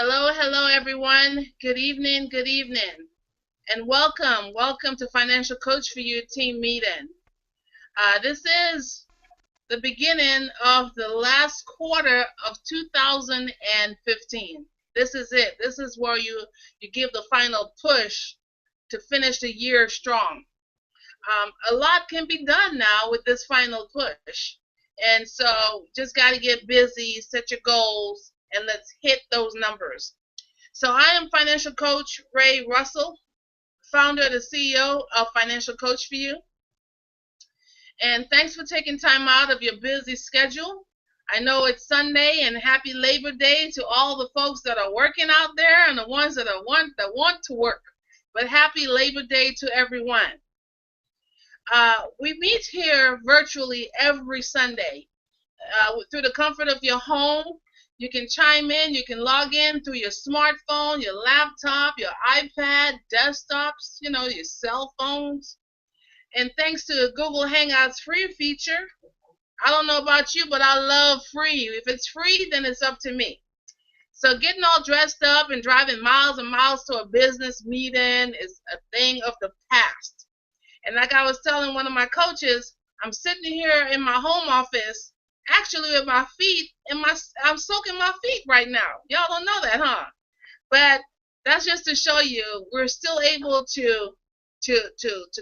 Hello, hello, everyone. Good evening, and welcome to Financial Coach for You team meeting. This is the beginning of the last quarter of 2015. This is it. This is where you give the final push to finish the year strong. A lot can be done now with this final push, and so just got to get busy, set your goals, and let's hit those numbers. So I am financial coach Ray Russell, founder and CEO of Financial Coach for You. And thanks for taking time out of your busy schedule. I know it's Sunday, and happy Labor Day to all the folks that are working out there and the ones that want to work. But happy Labor Day to everyone. We meet here virtually every Sunday through the comfort of your home. You can chime in, you can log in through your smartphone, your laptop, your iPad, desktops, your cell phones. And thanks to Google Hangouts free feature, I don't know about you, but I love free. If it's free, then it's up to me. So getting all dressed up and driving miles and miles to a business meeting is a thing of the past. And like I was telling one of my coaches, I'm sitting here in my home office, actually with my feet I'm soaking my feet right now. Y'all don't know that, huh? But that's just to show you we're still able to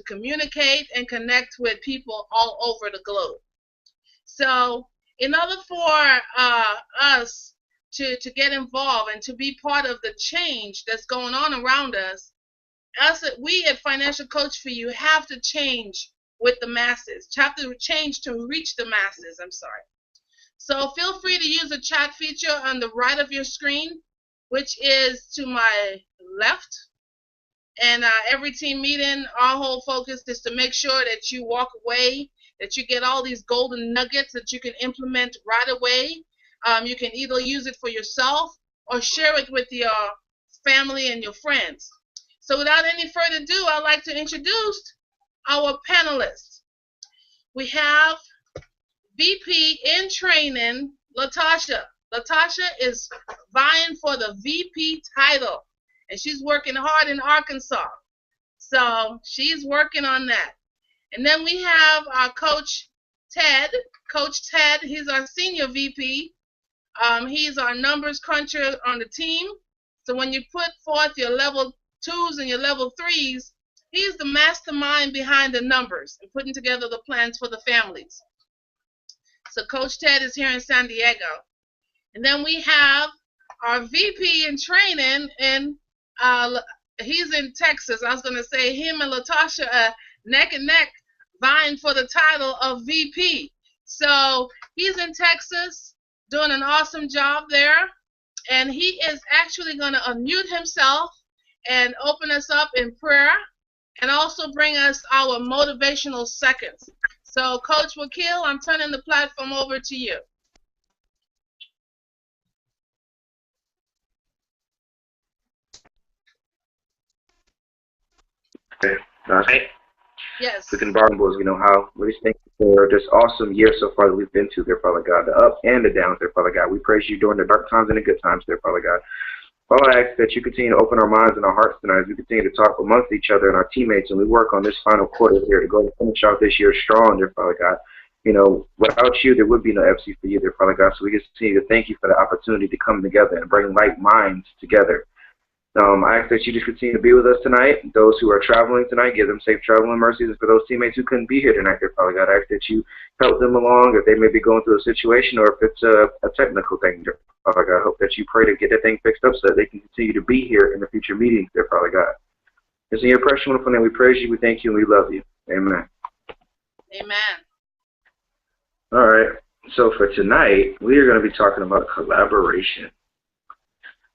communicate and connect with people all over the globe. So in order for us to get involved and to be part of the change that's going on around us, we at Financial Coach for You have to change with the masses, have to change to reach the masses. So feel free to use the chat feature on the right of your screen, which is to my left. And every team meeting, our whole focus is to make sure that you walk away, that you get all these golden nuggets that you can implement right away. You can either use it for yourself or share it with your family and your friends. So without any further ado, I'd like to introduce our panelists. We have VP in training, Latasha. Latasha is vying for the VP title, and she's working hard in Arkansas. So she's working on that. And then we have our Coach Ted. Coach Ted, he's our senior VP. He's our numbers cruncher on the team. So when you put forth your level 2s and your level 3s, he's the mastermind behind the numbers and putting together the plans for the families. So Coach Ted is here in San Diego. And then we have our VP in training, and he's in Texas. I was going to say him and Latasha are neck and neck vying for the title of VP. So he's in Texas doing an awesome job there. And he is actually going to unmute himself and open us up in prayer and also bring us our motivational seconds. So, Coach Wakil, I'm turning the platform over to you. Okay. Yes. We can borrow boys, how. We just thank you for this awesome year so far that we've been to, there, Father God. The ups and the downs, there, Father God. We praise you during the dark times and the good times, there, Father God. Father, I ask that you continue to open our minds and our hearts tonight as we continue to talk amongst each other and our teammates, and we work on this final quarter here to go and finish out this year strong, there, Father God. Without you, there would be no FC for you, there, Father God. So we just continue to thank you for the opportunity to come together and bring like minds together. I ask that you just continue to be with us tonight. Those who are traveling tonight, give them safe traveling mercies. And for those teammates who couldn't be here tonight, there, Father God, I ask that you help them along if they may be going through a situation or if it's a technical thing, there, Father God. I hope that you pray to get that thing fixed up so that they can continue to be here in the future meetings, there, Father God. It's in your precious wonderful name we praise you, we thank you, and we love you. Amen. Amen. All right. So for tonight, we are going to be talking about collaboration.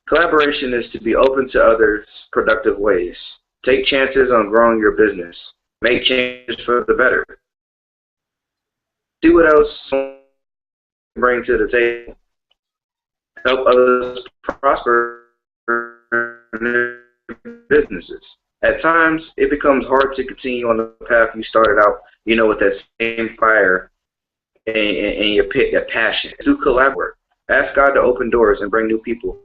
Collaboration is to be open to others' productive ways. Take chances on growing your business. Make changes for the better. See what else you bring to the table. Help others prosper in their businesses. At times, it becomes hard to continue on the path you started out, with that same fire and your passion. To collaborate. Ask God to open doors and bring new people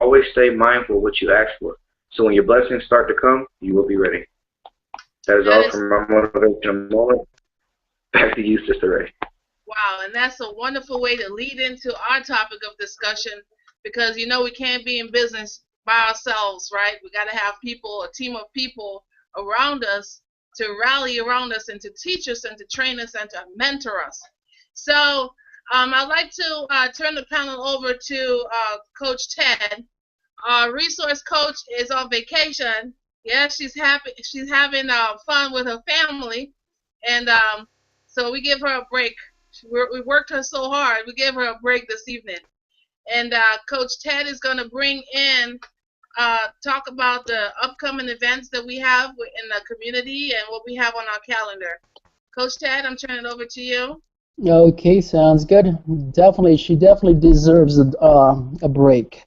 Always stay mindful of what you ask for. So when your blessings start to come, you will be ready. That is That all is from my motivational moment. Back to you, Sister Ray. wow, and that's a wonderful way to lead into our topic of discussion because we can't be in business by ourselves, right? We got to have people, a team of people around us to rally around us and to teach us and to train us and to mentor us. So I'd like to turn the panel over to Coach Ted. Our resource coach is on vacation. Yeah, she's happy. She's having fun with her family, and so we give her a break. We worked her so hard. We gave her a break this evening. And Coach Ted is going to bring in, talk about the upcoming events that we have in the community and what we have on our calendar. Coach Ted, I'm turning it over to you. Okay, sounds good. Definitely, she definitely deserves a break.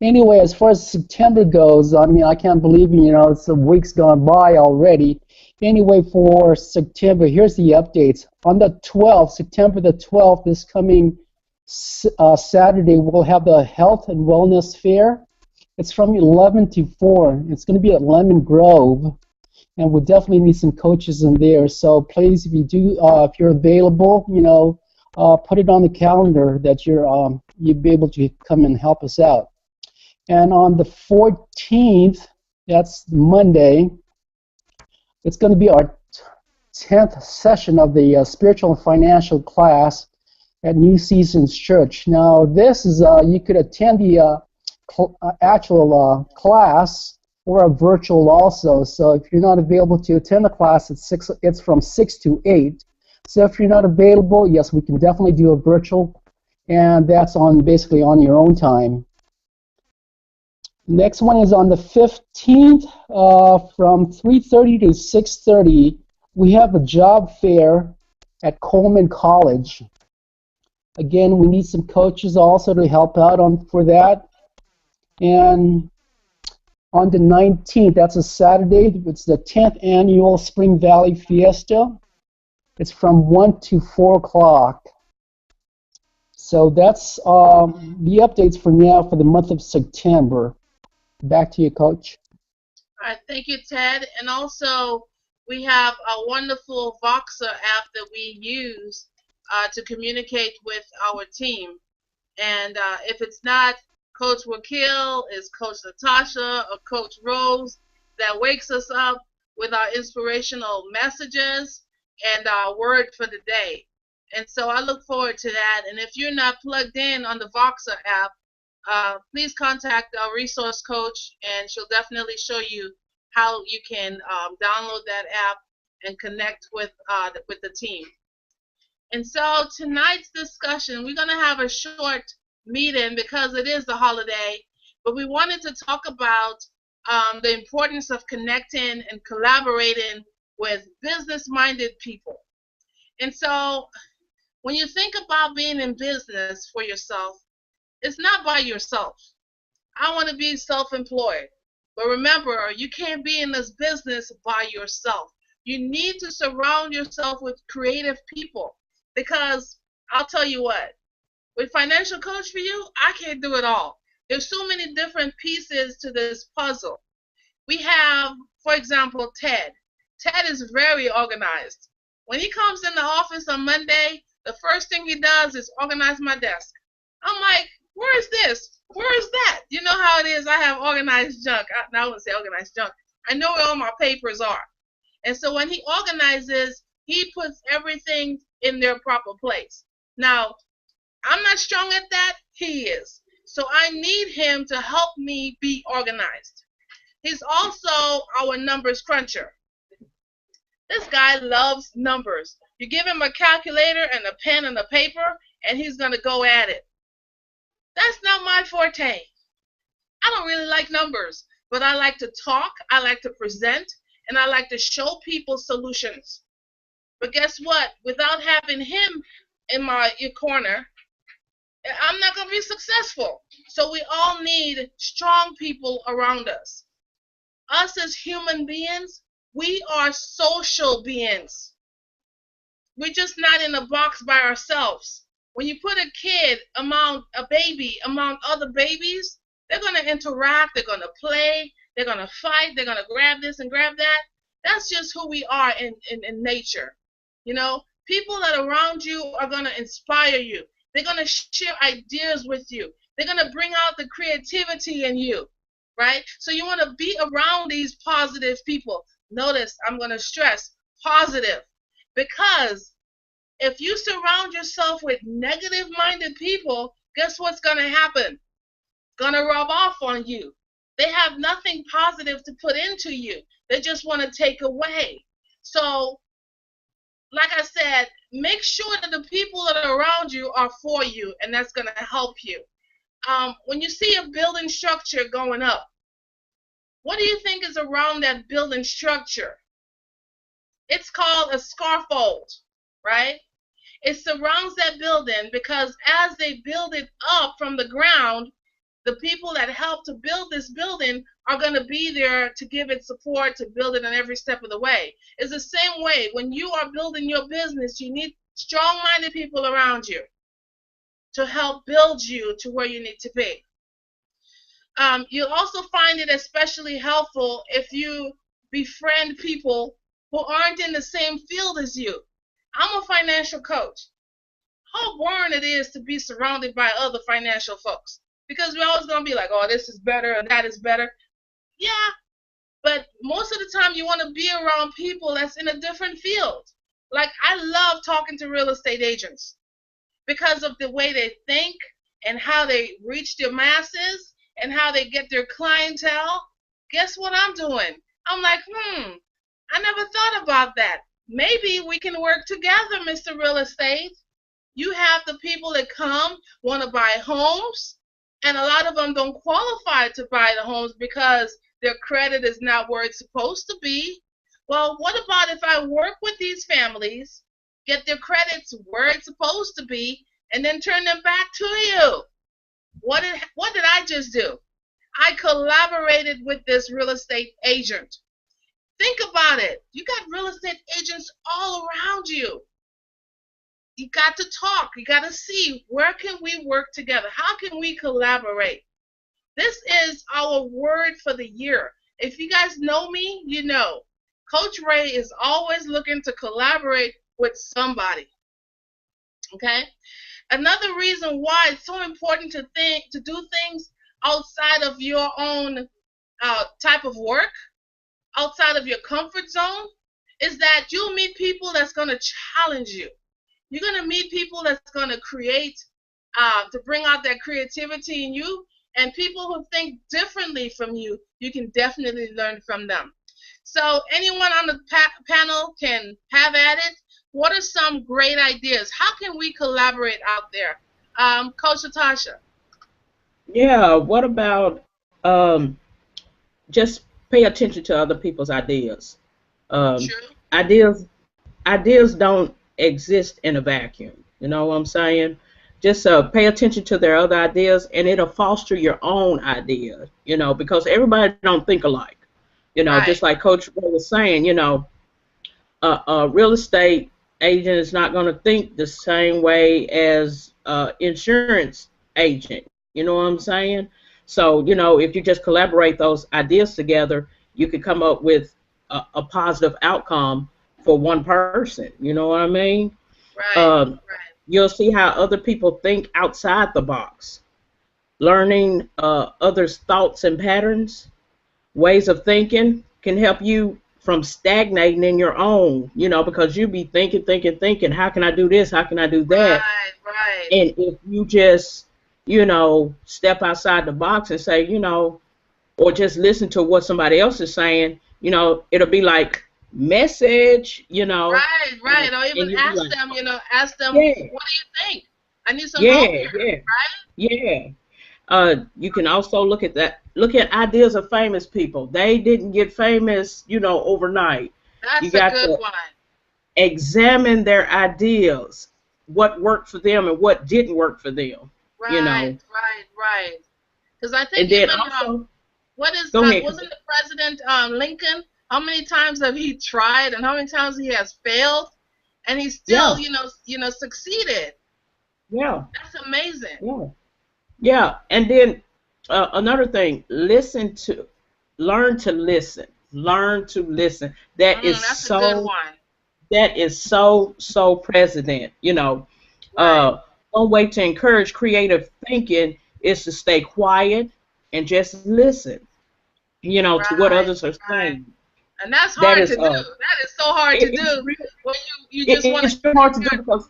Anyway, as far as September goes, I mean, I can't believe, it's a week's gone by already. Anyway, for September, here's the updates. On the 12th, September the 12th, this coming Saturday, we'll have the Health and Wellness Fair. It's from 11 to 4. It's going to be at Lemon Grove, and we definitely need some coaches in there. So please, if you're available, put it on the calendar that you'd be able to come and help us out. And on the 14th, that's Monday, it's going to be our 10th session of the spiritual and financial class at New Seasons Church. Now, this is, you could attend the actual class or a virtual also. So if you're not available to attend the class, it's from 6 to 8. So if you're not available, yes, we can definitely do a virtual, and that's basically on your own time. Next one is on the 15th from 3:30 to 6:30. We have a job fair at Coleman College. Again, we need some coaches also to help out for that. And on the 19th, that's a Saturday, it's the 10th annual Spring Valley Fiesta. It's from 1 to 4 o'clock. So that's the updates for now for the month of September. Back to you, Coach. All right, thank you, Ted. And also, we have a wonderful Voxer app that we use to communicate with our team. And if it's not Coach Wakil, it's Coach Natasha or Coach Rose that wakes us up with our inspirational messages and our word for the day. And so I look forward to that. And if you're not plugged in on the Voxer app, please contact our resource coach, and she'll definitely show you how you can download that app and connect with the team. And so tonight's discussion, we're going to have a short meeting because it is the holiday, but we wanted to talk about the importance of connecting and collaborating with business-minded people. And so when you think about being in business for yourself, it's not by yourself. I want to be self-employed. But remember, you can't be in this business by yourself. You need to surround yourself with creative people. Because I'll tell you what, with Financial Coach for You, I can't do it all. There's so many different pieces to this puzzle. We have, for example, Ted. Ted is very organized. When he comes in the office on Monday, the first thing he does is organize my desk. I'm like, where is this? Where is that? You know how it is. I have organized junk. I wouldn't say organized junk. I know where all my papers are. And so when he organizes, he puts everything in their proper place. Now, I'm not strong at that. He is. So I need him to help me be organized. He's also our numbers cruncher. This guy loves numbers. You give him a calculator and a pen and a paper, and he's going to go at it. That's not my forte. I don't really like numbers, but I like to talk, I like to present, and I like to show people solutions. But guess what? Without having him in my corner, I'm not going to be successful. So we all need strong people around us. Us as human beings, we are social beings. We're just not in a box by ourselves. When you put a baby among other babies, They're going to interact. They're going to play. They're going to fight. They're going to grab this and grab that. That's just who we are in nature. You know, people that are around you are going to inspire you. They're going to share ideas with you. They're going to bring out the creativity in you, right? So you want to be around these positive people. Notice I'm going to stress positive, because if you surround yourself with negative-minded people, guess what's going to happen? It's going to rub off on you. They have nothing positive to put into you. They just want to take away. So, like I said, make sure that the people that are around you are for you, and that's going to help you. When you see a building structure going up, what do you think is around that building structure? It's called a scaffold, right? It surrounds that building because as they build it up from the ground, the people that help to build this building are going to be there to give it support, to build it on every step of the way. It's the same way. When you are building your business, you need strong-minded people around you to help build you to where you need to be. You'll also find it especially helpful if you befriend people who aren't in the same field as you. I'm a financial coach. How boring it is to be surrounded by other financial folks. Because we're always going to be like, oh, this is better and that is better. Yeah, but most of the time you want to be around people that's in a different field. Like, I love talking to real estate agents because of the way they think and how they reach their masses and how they get their clientele. Guess what I'm doing? I'm like, I never thought about that. Maybe we can work together, Mr. Real Estate. You have the people that come, want to buy homes, and a lot of them don't qualify to buy the homes because their credit is not where it's supposed to be. Well, what about if I work with these families, get their credits where it's supposed to be, and then turn them back to you? What did I just do? I collaborated with this real estate agent. Think about it. You got real estate agents all around you. You got to talk. You got to see, where can we work together? How can we collaborate? This is our word for the year. If you guys know me, you know. Coach Ray is always looking to collaborate with somebody. Okay? Another reason why it's so important to do things outside of your own type of work, outside of your comfort zone, is that you'll meet people that's going to challenge you. You're going to meet people that's going to create, to bring out that creativity in you, and people who think differently from you, you can definitely learn from them. So anyone on the panel can have at it. What are some great ideas? How can we collaborate out there? Coach Natasha. Yeah, what about just pay attention to other people's ideas? True. Ideas don't exist in a vacuum. You know what I'm saying? Just pay attention to their other ideas, and it'll foster your own idea. You know, because everybody don't think alike. You know, Right. just like Coach Ray was saying. You know, a real estate agent is not going to think the same way as insurance agent. You know what I'm saying? So, you know, if you just collaborate those ideas together, you could come up with a positive outcome for one person. You know what I mean? Right. Right. You'll see how other people think outside the box. Learning others' thoughts and patterns, ways of thinking can help you from stagnating in your own, you know, because you be thinking, how can I do this? How can I do that? Right. And if you just, you know, step outside the box and say, you know, or just listen to what somebody else is saying, you know, it'll be like message, you know. Right. Or and even you be ask like, them, ask them, Yeah. what do you think? I need some help here. Yeah. You can also look at ideas of famous people. They didn't get famous, you know, overnight. That's You a got good to one. examine their ideas, what worked for them and what didn't work for them. You know. Right. Because I think And then even also, wasn't go ahead. the President Lincoln? How many times have he tried, and how many times he has failed, and he still, succeeded? Yeah. That's amazing. Yeah. And then Another thing, learn to listen. Learn to listen. That is That's a good so one. so president. Right. One way to encourage creative thinking is to stay quiet and just listen. To what Right. others are Right. saying. And that's That hard to is do. That is so hard to it's do real. when you just want It's real hard to do because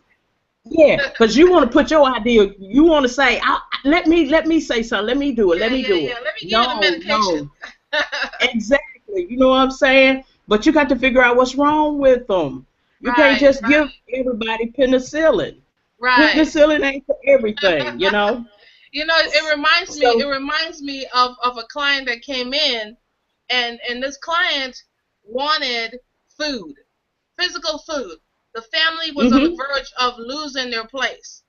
yeah, because you want to put your idea. You want to say, let me say something. Let me do it. yeah, Let me yeah, do yeah. it. Let me give you the No, medication. no, exactly. You know what I'm saying? But you got to figure out what's wrong with them. You can't Right, just give everybody penicillin. right. Penicillin ain't for everything. It So. reminds me of a client that came in, and this client wanted food, physical food. The family was on the Mhm. verge of losing their place.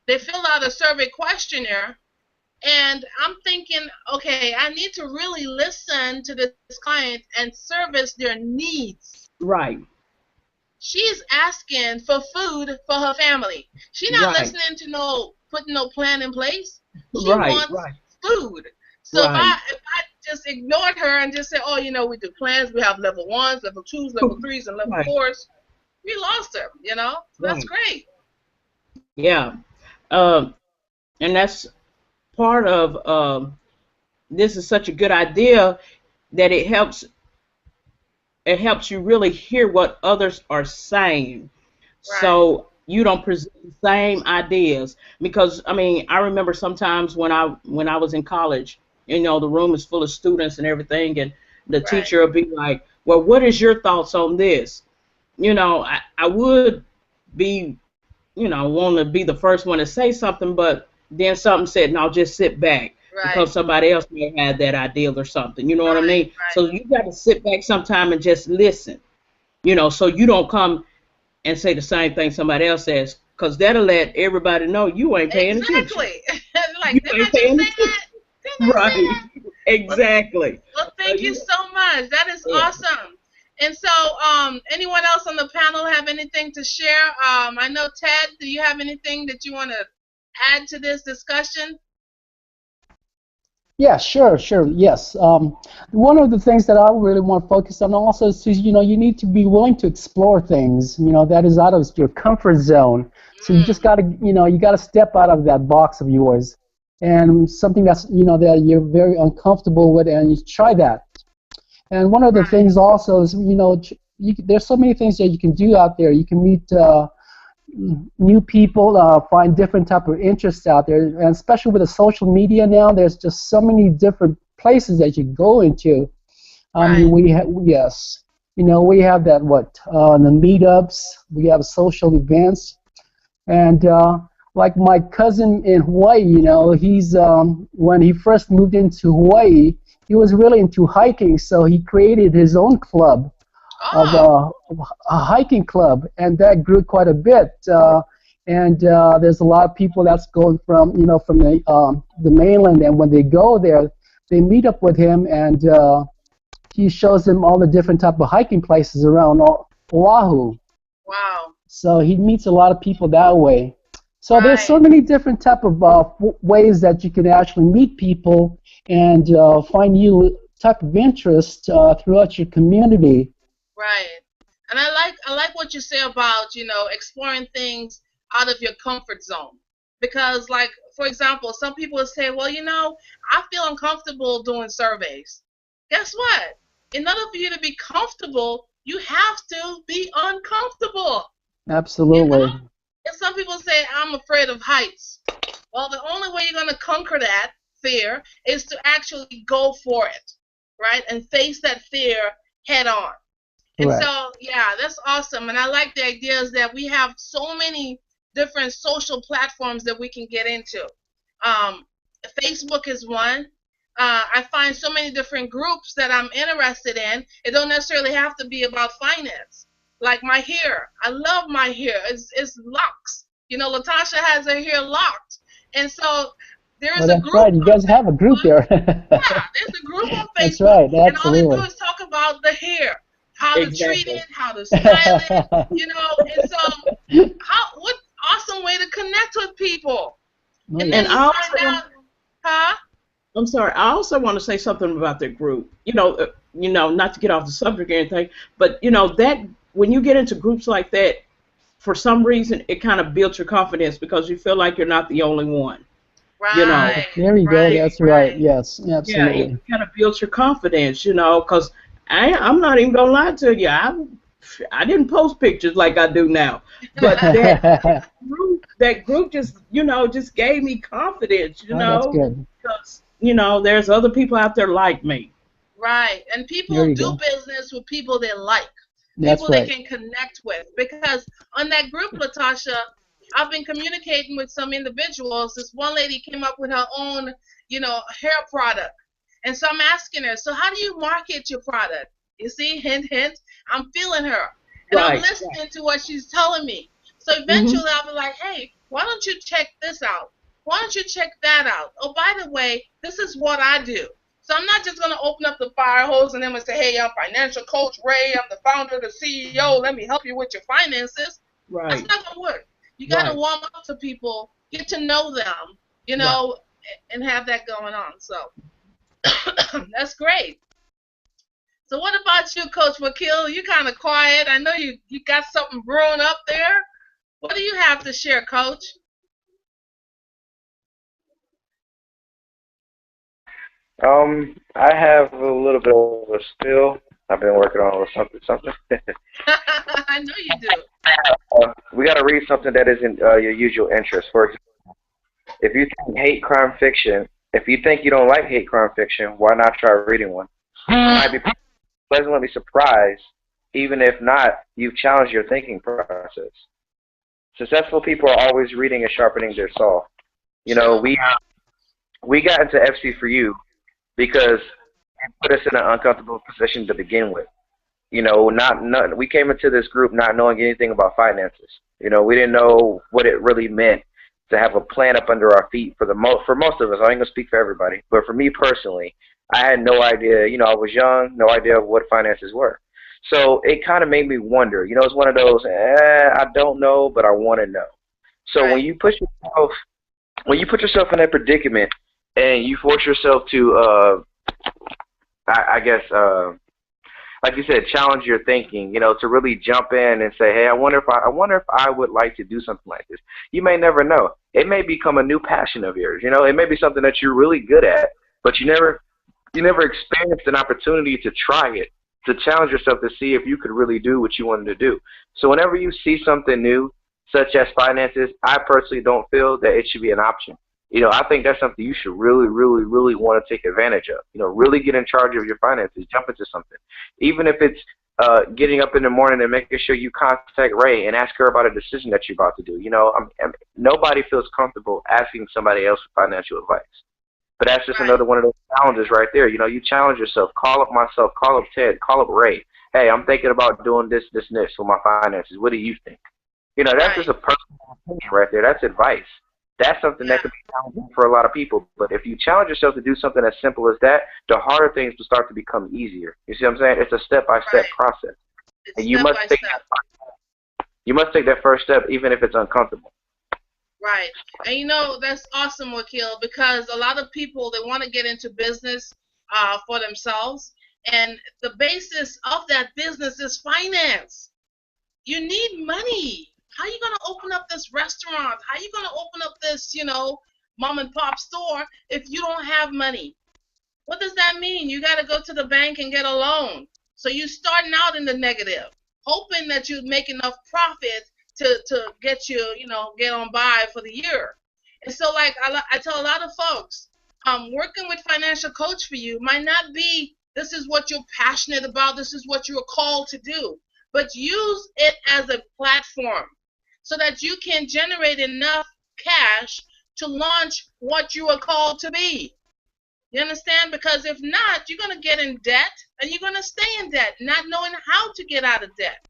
They filled out a survey questionnaire, and I'm thinking, okay, I need to really listen to this client and service their needs. Right. She's asking for food for her family. She's not Right. listening to putting no plan in place. She Right. wants Right. food. So Right. if I just ignored her and just said, oh, we do plans, we have level ones, level twos, level threes, and level Right. fours, we lost her, So that's Right. great. Yeah. Um, and that's part of this is such a good idea that it helps you really hear what others are saying, Right, so you don't present the same ideas. Because I remember sometimes when I was in college, the room is full of students and everything, and the right. teacher will be like, well, what is your thoughts on this? I would be, want to be the first one to say something, but then something said, no, just sit back Right, because somebody else may have that ideal or something. You know what I right, mean? right. So you got to sit back sometime and just listen, so you don't come and say the same thing somebody else says, because that'll let everybody know you ain't paying attention. Exactly. You Like, didn't I ain't just paying say attention. that? Didn't I say Right. that? Well, Exactly. So thank you so much. That is yeah. awesome. And so, anyone else on the panel have anything to share? I know Ted. Do you have anything that you want to add to this discussion? Yeah, sure, sure, yes. One of the things that I really want to focus on also is, you need to be willing to explore things, that is out of your comfort zone. So you just Mm, got to, you got to step out of that box of yours and something that's, that you're very uncomfortable with, and you try that. And one of the right, things also is, there's so many things that you can do out there. You can meet new people, find different type of interests out there, and especially with the social media now, there's just so many different places that you go into. I mean, right. yes, we have that the meetups, we have social events, and like my cousin in Hawaii, he's when he first moved into Hawaii, he was really into hiking, so he created his own club of Oh, a hiking club, and that grew quite a bit. And there's a lot of people that's going from from the mainland, and when they go there, they meet up with him, and he shows them all the different type of hiking places around Oahu. wow. So he meets a lot of people that way. So there's so Right, many different type of ways that you can actually meet people and find new type of interest throughout your community. right. And I like what you say about exploring things out of your comfort zone, because, like, for example, some people will say, well, I feel uncomfortable doing surveys. Guess what? In order for you to be comfortable, you have to be uncomfortable. You know? Absolutely. And some people say, I'm afraid of heights. Well, the only way you're going to conquer that fear is to actually go for it, right? And face that fear head on. And Correct. so, yeah, that's awesome. And I like the ideas that we have so many different social platforms that we can get into. Um, Facebook is one. I find so many different groups that I'm interested in. It don't necessarily have to be about finance. Like my hair, I love my hair. It's locks. Latasha has her hair locked, and so there Well, is a that's group right. You on guys have a group Facebook. there. Yeah, there's a group on That's Facebook, right. and all they do Absolutely. is talk about the hair, how to treat Exactly. it, how to style it, And so, what awesome way to connect with people, and Oh, then And you yes. find also, out, huh? I'm sorry. I also want to say something about that group. Not to get off the subject or anything, but that when you get into groups like that, for some reason, it kind of builds your confidence because you feel like you're not the only one. Right, There you go. right, That's right. right. Yes, Yeah, it absolutely. kind of builds your confidence, because I'm not even gonna lie to you. I didn't post pictures like I do now, but that group just just gave me confidence, Oh, that's good. because there's other people out there like me. Right. And There people you do go. business with people they like, That's people they right. can connect with. Because on that group, Latasha, I've been communicating with some individuals. This one lady came up with her own, hair product. And so I'm asking her, so how do you market your product? You see, hint, hint, I'm feeling her. And I'm Right. listening to what she's telling me. So Mhm. eventually I'll be like, hey, why don't you check this out? Why don't you check that out? Oh, by the way, this is what I do. So I'm not just going to open up the fire hose and then say, hey, I'm financial coach Ray. I'm the founder, the CEO. Let me help you with your finances. That's Right. not going to work. You got to Right. warm up to people, get to know them, Right. and have that going on. So that's great. So what about you, Coach Wakil? You kind of quiet. I know you got something brewing up there. What do you have to share, Coach? I have a little bit of a spill. I've been working on a little something, something. I know you do. We got to read something that isn't your usual interest. For example, if you think hate crime fiction, if you think you don't like hate crime fiction, why not try reading one? You might be pleasantly surprised, even if not, you've challenged your thinking process. Successful people are always reading and sharpening their saw. You know, True. we got into FC for you because it put us in an uncomfortable position to begin with. Not we came into this group not knowing anything about finances. We didn't know what it really meant to have a plan up under our feet for most of us. I ain't gonna speak for everybody, but for me personally, I had no idea. I was young, no idea what finances were. So it kind of made me wonder. It's one of those, I don't know, but I want to know. So Right. when you put yourself in that predicament and you force yourself to, I guess, like you said, challenge your thinking. To really jump in and say, hey, I wonder if I would like to do something like this. You may never know. It may become a new passion of yours. It may be something that you're really good at, but you never experienced an opportunity to try it, to challenge yourself to see if you could really do what you wanted to do. So whenever you see something new, such as finances, I personally don't feel that it should be an option. I think that's something you should really, really, really want to take advantage of. Really get in charge of your finances, jump into something. Even if it's getting up in the morning and making sure you contact Ray and ask her about a decision that you're about to do. Nobody feels comfortable asking somebody else for financial advice. But that's just Right. another one of those challenges right there. You challenge yourself. Call up myself. Call up Ted. Call up Ray. Hey, I'm thinking about doing this, this, and this for my finances. What do you think? That's Right. just a personal opinion right there. That's advice. That's something that Yeah. could be challenging for a lot of people. But if you challenge yourself to do something as simple as that, the harder things will start to become easier. You see what I'm saying? It's a step-by-step Right. process, It's and you step must by take step. that first step, even if it's uncomfortable. Right. And that's awesome, Wakil, because a lot of people they want to get into business for themselves, and the basis of that business is finance. You need money. How are you gonna open up this restaurant? How are you gonna open up this, mom and pop store if you don't have money? What does that mean? You got to go to the bank and get a loan. So you starting out in the negative, hoping that you make enough profit to get get on by for the year. And so, like I tell a lot of folks, working with financial coach for you might not be this is what you're passionate about, this is what you're called to do, but use it as a platform so that you can generate enough cash to launch what you are called to be. You understand? Because if not, you're going to get in debt and you're going to stay in debt, not knowing how to get out of debt.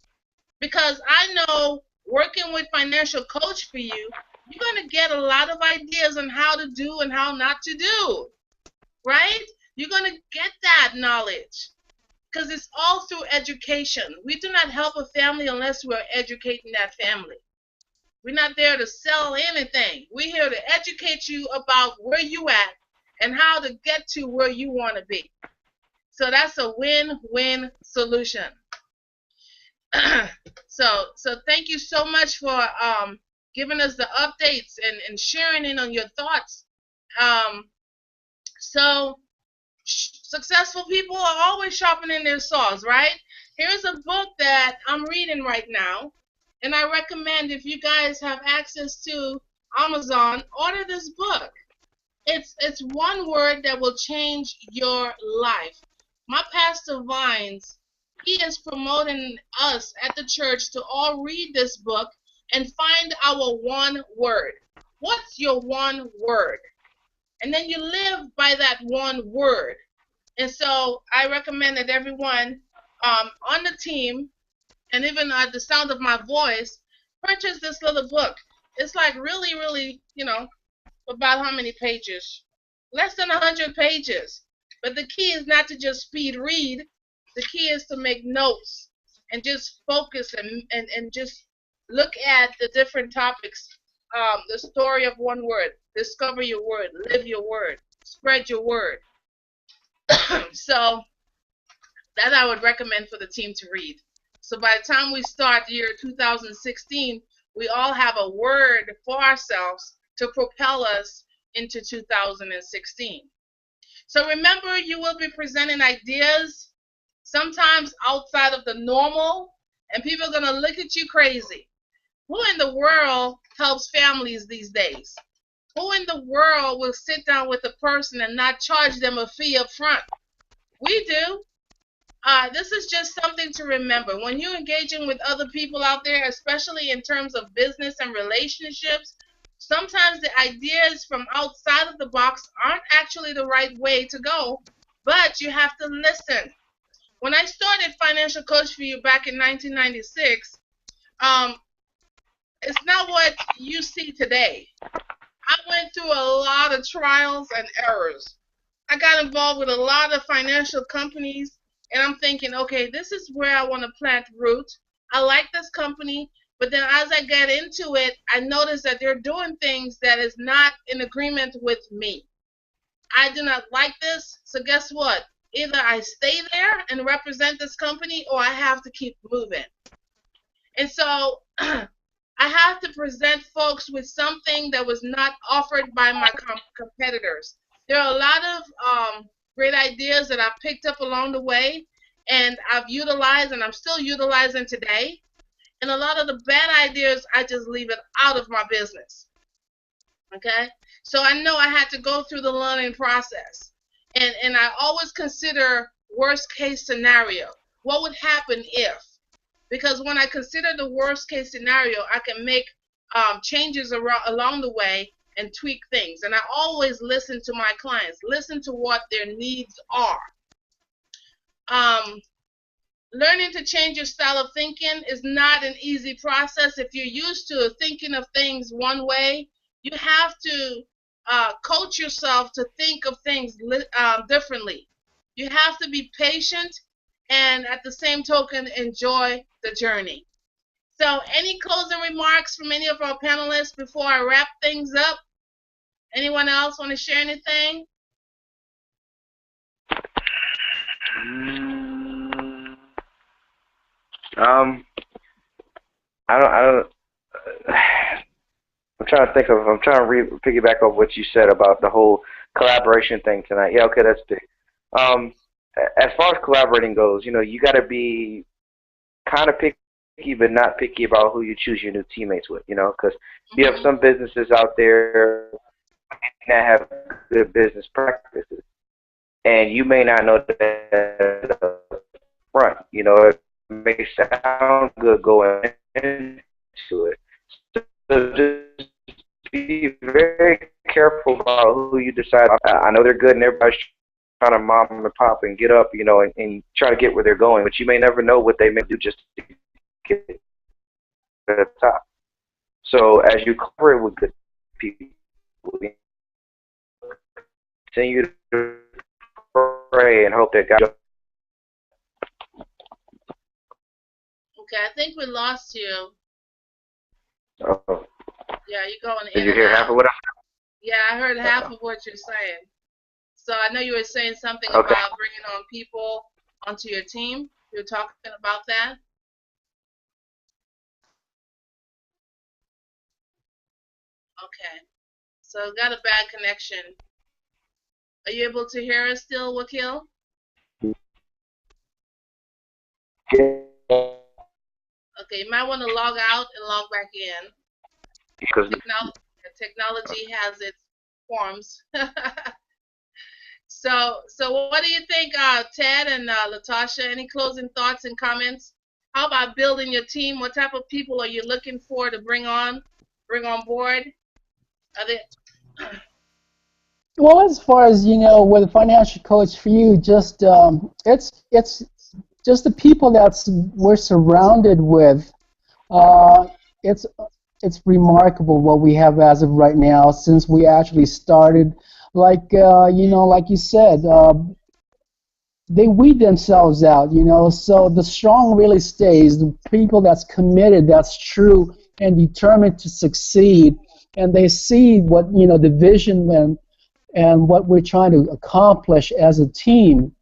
Because I know working with financial coach for you, you're going to get a lot of ideas on how to do and how not to do, right? You're going to get that knowledge because it's all through education. We do not help a family unless we're educating that family. We're not there to sell anything. We're here to educate you about where you at and how to get to where you want to be. So that's a win-win solution. So thank you so much for giving us the updates and sharing in on your thoughts. So successful people are always sharpening their saws, right? Here's a book that I'm reading right now, and I recommend, if you guys have access to Amazon, order this book. It's one word that will change your life. My pastor Vines, he is promoting us at the church to all read this book and find our one word. What's your one word? And then you live by that one word. And so I recommend that everyone on the team, and even at the sound of my voice, purchase this little book. It's like really, really, about how many pages? Less than 100 pages. But the key is not to just speed read. The key is to make notes and just focus and just look at the different topics. The story of one word. Discover your word. Live your word. Spread your word. So that I would recommend for the team to read. So by the time we start the year 2016, we all have a word for ourselves to propel us into 2016. So remember, you will be presenting ideas, sometimes outside of the normal, and people are going to look at you crazy. Who in the world helps families these days? Who in the world will sit down with a person and not charge them a fee up front? We do. This is just something to remember. When you're engaging with other people out there, especially in terms of business and relationships, sometimes the ideas from outside of the box aren't actually the right way to go, but you have to listen. When I started Financial Coach for You back in 1996, it's not what you see today. I went through a lot of trials and errors. I got involved with a lot of financial companies, and I'm thinking, okay, this is where I want to plant roots. I like this company, but then as I get into it, I notice that they're doing things that is not in agreement with me. I do not like this, so guess what? Either I stay there and represent this company, or I have to keep moving. And so I have to present folks with something that was not offered by my competitors. There are a lot of great ideas that I've picked up along the way, and I've utilized, and I'm still utilizing today. And a lot of the bad ideas, I just leave it out of my business. Okay? So I know I had to go through the learning process. And I always consider worst case scenario. What would happen if? Because when I consider the worst case scenario, I can make changes along the way and tweak things. And I always listen to my clients, listen to what their needs are. Learning to change your style of thinking is not an easy process. If you're used to thinking of things one way, you have to coach yourself to think of things differently. You have to be patient and at the same token enjoy the journey. So any closing remarks from any of our panelists before I wrap things up? Anyone else want to share anything? I'm trying to think of. I'm trying to piggyback off what you said about the whole collaboration thing tonight. Yeah, okay, that's big. As far as collaborating goes, you got to be kind of picky, but not picky about who you choose your new teammates with. Because you have some businesses out there that have good business practices, and you may not know that up front. It may sound good going into it. So just be very careful about who you decide. I know they're good and everybody's trying to mom and pop and get up, and try to get where they're going, but you may never know what they may do just to get to the top. So as you collaborate with good people, continue to pray and hope that God. Okay, I think we lost you. Oh. Yeah, you're going in. Did you hear half of what I said? Yeah, I heard half of what you're saying. So I know you were saying something Okay. about bringing on people onto your team. You were talking about that. Okay. So got a bad connection. Are you able to hear us still, Wakil? Okay, you might want to log out and log back in. Because Technology has its forms. So what do you think, Ted and Latasha? Any closing thoughts and comments? How about building your team? What type of people are you looking for to bring on board? Are they? Well, as far as with a financial coach for you, just it's just the people we're surrounded with. Uh, it's it's remarkable what we have as of right now since we actually started. Like like you said, they weed themselves out. So the strong really stays. The people that's committed, that's true, and determined to succeed, and they see what the vision and what we're trying to accomplish as a team.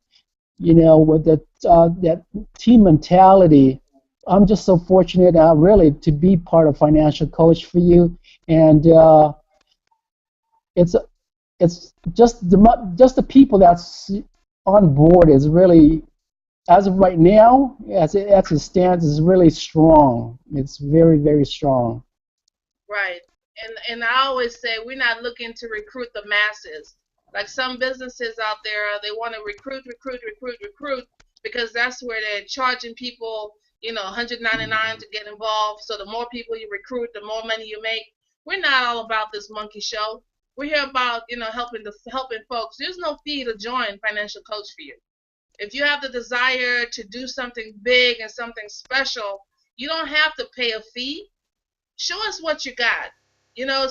With that team mentality. I'm just so fortunate, really, to be part of Financial Coach for you, and it's just the people that's on board is really, as of right now, as it stands, is really strong. It's very, very strong. Right. And I always say we're not looking to recruit the masses. Like some businesses out there, they want to recruit because that's where they're charging people, 199 to get involved. So the more people you recruit, the more money you make. We're not all about this monkey show. We're here about, helping folks. There's no fee to join Financial Coach for you. If you have the desire to do something big and something special, you don't have to pay a fee. Show us what you got.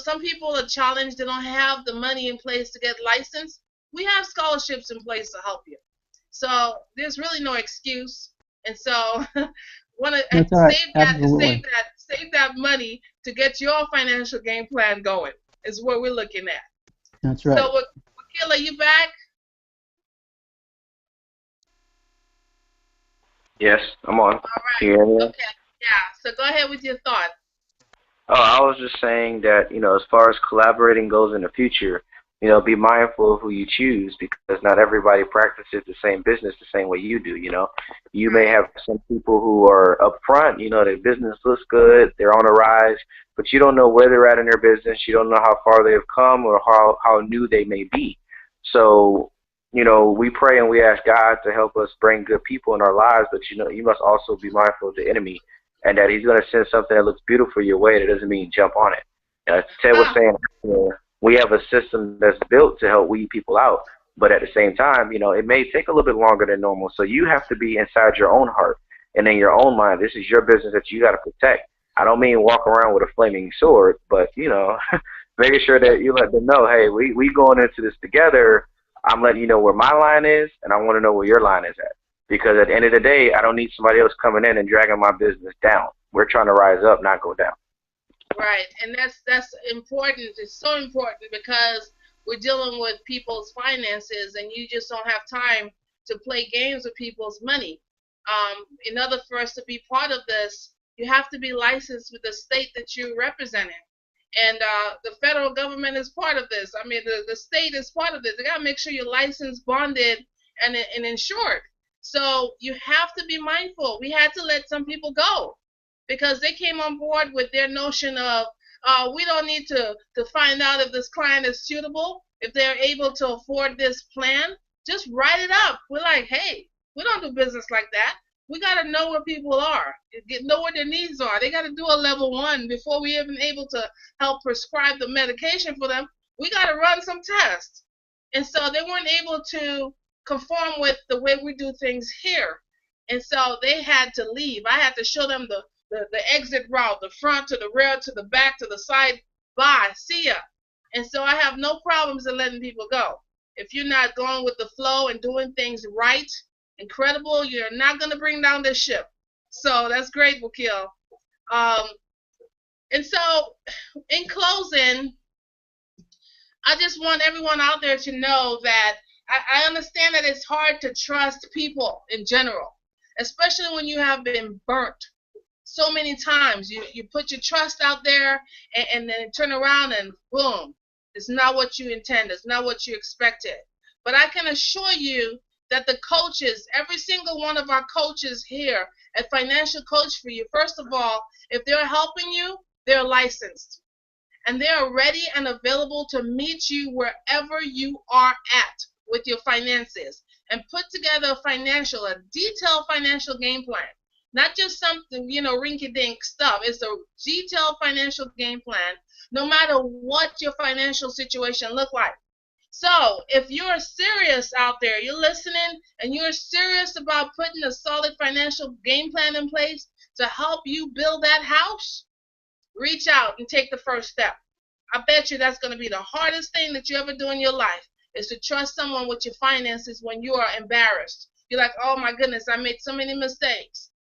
Some people are challenged, they don't have the money in place to get licensed. We have scholarships in place to help you. So there's really no excuse. And so want to That's all right. save that money to get your financial game plan going is what we're looking at. That's right. So Wakil, are you back? yes, I'm on. All right. Can you hear me? Okay. Yeah. So go ahead with your thought. Oh, I was just saying that, as far as collaborating goes in the future, be mindful of who you choose because not everybody practices the same business the same way you do, You may have some people who are upfront, their business looks good, they're on a rise, but you don't know where they're at in their business, you don't know how far they've come or how new they may be. So, we pray and we ask God to help us bring good people in our lives, but, you must also be mindful of the enemy and that he's going to send something that looks beautiful your way. That doesn't mean jump on it. As Ted was saying, we have a system that's built to help weed people out, but at the same time, it may take a little bit longer than normal. So you have to be inside your own heart and in your own mind. This is your business that you got to protect. I don't mean walk around with a flaming sword, but making sure that you let them know, hey, we going into this together. I'm letting you know where my line is, and I want to know where your line is at. Because at the end of the day, I don't need somebody else coming in and dragging my business down. We're trying to rise up, not go down. Right, and that's important. It's so important because we're dealing with people's finances, and you just don't have time to play games with people's money. In order for us to be part of this, you have to be licensed with the state that you're representing. And the federal government is part of this. I mean, the state is part of this. They got to make sure you're licensed, bonded, and insured. So you have to be mindful. We had to let some people go because they came on board with their notion of we don't need to find out if this client is suitable, if they're able to afford this plan. Just write it up. We're like, hey, we don't do business like that. We got to know where people are, know what their needs are. They got to do a level 1 before we even able to help prescribe the medication for them. We got to run some tests. And so they weren't able to conform with the way we do things here. And so they had to leave. I had to show them the exit route, the front to the rear to the back to the side. Bye. See ya. And so I have no problems in letting people go. If you're not going with the flow and doing things right, incredible, you're not going to bring down this ship. So that's great, Wakil. And so in closing, I just want everyone out there to know that I understand that it's hard to trust people in general, especially when you have been burnt so many times. You put your trust out there, and then turn around and boom, it's not what you intend. It's not what you expected. But I can assure you that the coaches, every single one of our coaches here at Financial Coach for You, first of all, if they're helping you, they're licensed. And they are ready and available to meet you wherever you are at with your finances and put together a detailed financial game plan. Not just something, rinky-dink stuff. It's a detailed financial game plan, no matter what your financial situation look like. So if you're serious out there, you're listening, and you're serious about putting a solid financial game plan in place to help you build that house, reach out and take the first step. I bet you that's going to be the hardest thing that you ever do in your life, is to trust someone with your finances when you are embarrassed. You're like, oh my goodness, I made so many mistakes.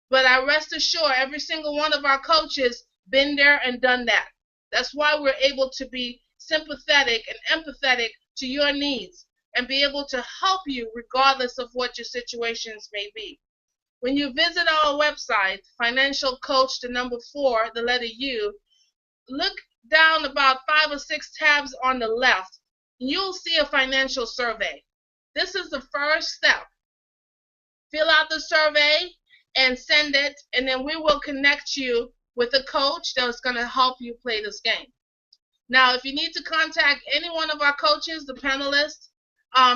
But I rest assured, every single one of our coaches been there and done that. That's why we're able to be sympathetic and empathetic to your needs and be able to help you regardless of what your situations may be. When you visit our website, Financial Coach, the number 4, the letter U, look down about 5 or 6 tabs on the left. You'll see a financial survey. This is the first step. Fill out the survey and send it, and then we will connect you with a coach that's going to help you play this game. Now, if you need to contact any one of our coaches, the panelists,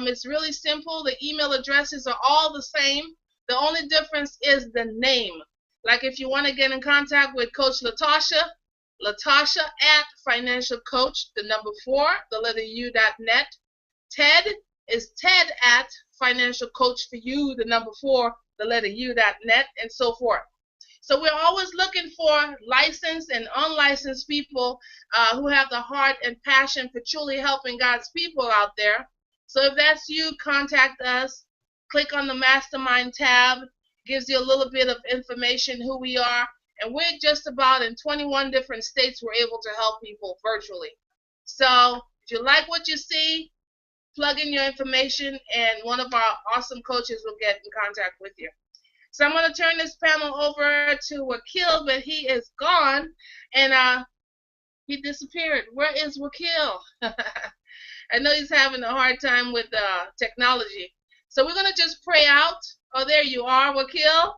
it's really simple. The email addresses are all the same. The only difference is the name. Like if you want to get in contact with Coach Latasha at Financial Coach, the number 4, the letter U.net. Ted is Ted at Financial Coach for You, the number 4, the letter U.net, and so forth. So we're always looking for licensed and unlicensed people who have the heart and passion for truly helping God's people out there. So if that's you, contact us. Click on the Mastermind tab. Gives you a little bit of information who we are. And we're just about in 21 different states. We're able to help people virtually. So if you like what you see, plug in your information, and one of our awesome coaches will get in contact with you. So I'm going to turn this panel over to Wakil, but he is gone, and he disappeared. Where is Wakil? I know he's having a hard time with technology. So we're going to just pray out. Oh, there you are, Wakil.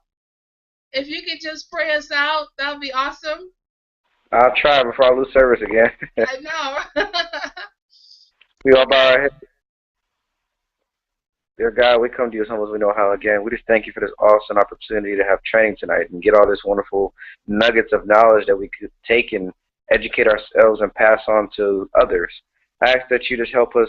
If you could just pray us out, that would be awesome. I'll try before I lose service again. I know. We all bow our heads. Dear God, we come to you as humble as we know how again. We just thank you for this awesome opportunity to have training tonight and get all this wonderful nuggets of knowledge that we could take and educate ourselves and pass on to others. I ask that you just help us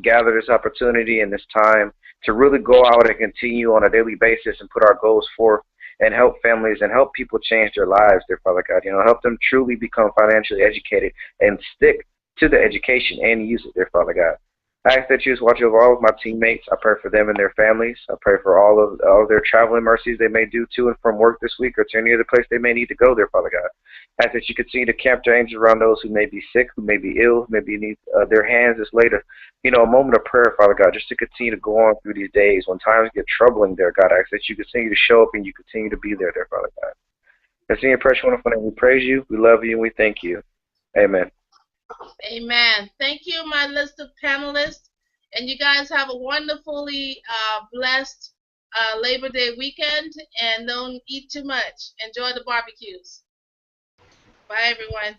gather this opportunity and this time to really go out and continue on a daily basis and put our goals forth and help families and help people change their lives, dear Father God. Help them truly become financially educated and stick to the education and use it, dear Father God. I ask that you just watch over all of my teammates. I pray for them and their families. I pray for all of their traveling mercies they may do to and from work this week or to any other place they may need to go there, Father God. I ask that you continue to camp your angels around those who may be sick, who may be ill, who maybe need their hands just later. A moment of prayer, Father God, just to continue to go on through these days. When times get troubling there, God, I ask that you continue to show up and you continue to be there, Father God. That's in your precious, wonderful name. We praise you, we love you, and we thank you. Amen. Amen. Thank you, my list of panelists. And you guys have a wonderfully blessed Labor Day weekend. And don't eat too much. Enjoy the barbecues. Bye, everyone.